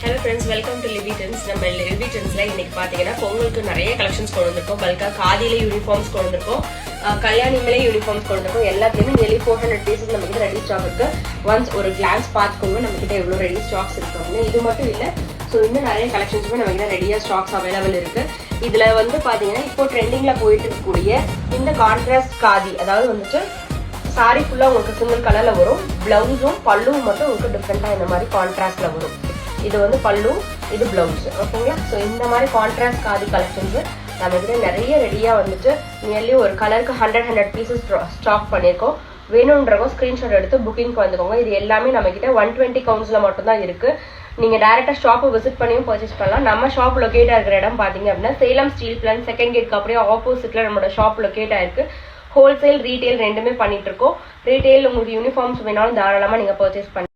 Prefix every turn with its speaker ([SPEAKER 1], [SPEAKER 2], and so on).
[SPEAKER 1] Hello friends, welcome to Livy trends. நம்ம Livy ட்ரெண்ட்ஸ்ல இன்னைக்கு பாத்தீங்கன்னா பொங்கலுக்கு நிறைய கலெக்ஷன்ஸ் கொண்டு வந்திருக்கோம். பல்கா காதியில யூனிஃபார்ம்ஸ் கொண்டு வந்திருக்கோம், கல்யாணிமேலே யூனிஃபார்ம்ஸ் கொண்டு வந்திருக்கோம். எல்லாத்துலயுமே நியர்லி 400 பீசஸ் நம்ம கிட்ட ரெடி ஸ்டாக் இருக்கு. ஒன்ஸ் ஒரு கிளான்ஸ் பார்த்துக்கோங்க நம்ம கிட்ட எவ்வளவு ரெடி ஸ்டாக்ஸ் இருக்கு அப்படின்னு. இது மட்டும் இல்ல, ஸோ இன்னும் நிறைய கலெக்ஷன்ஸுமே நம்ம கிட்ட ரெடியா ஸ்டாக்ஸ் அவைலபிள் இருக்கு. இதுல வந்து பாத்தீங்கன்னா இப்போ ட்ரெண்டிங்ல போயிட்டு இருக்கக்கூடிய இந்த கான்ட்ராஸ்ட் காதி, அதாவது வந்துட்டு சாரி ஃபுல்லா உங்களுக்கு சிங்கிள் கலர்ல வரும். பிளவுஸும் பல்லுவும் மட்டும் உங்களுக்கு டிஃப்ரெண்டா இந்த மாதிரி கான்ட்ராஸ்ட்ல வரும். இது வந்து பல்லு, இது பிளவுஸ், ஓகேங்களா? ஸோ இந்த மாதிரி கான்ட்ராஸ்ட் காதி கலெக்ஷன்ஸ் நம்ம கிட்ட நிறைய ரெடியா வந்துட்டு நியர்லி ஒரு கலருக்கு 100 பீசஸ் ஸ்டாக் பண்ணியிருக்கோம். வேணுன்றவங்க ஸ்கிரீன்ஷாட் எடுத்து புக்கிங்க்கு வந்துக்கோங்க. இது எல்லாமே நம்ம கிட்ட 120 கவுண்ட்ஸ்ல மட்டும் தான் இருக்கு. நீங்க டைரக்டா ஷாப்பை விசிட் பண்ணியும் பர்ச்சேஸ் பண்ணலாம். நம்ம ஷாப் லொக்கேட் ஆகிற இடம் பாத்தீங்க அப்படின்னா சேலம் ஸ்டீல் பிளான் செகண்ட் கேட்க்கு அப்படியே ஆப்போசிட்ல நம்மளோட ஷாப் லொக்கேட் ஆயிருக்கு. ஹோல்சேல் ரீட்டைல் ரெண்டுமே பண்ணிட்டு இருக்கோம். ரீட்டைல் உங்களுக்கு யூனிஃபார்ம்ஸ் வேணாலும் தாராளமா நீங்க பர்ச்சேஸ் பண்ணி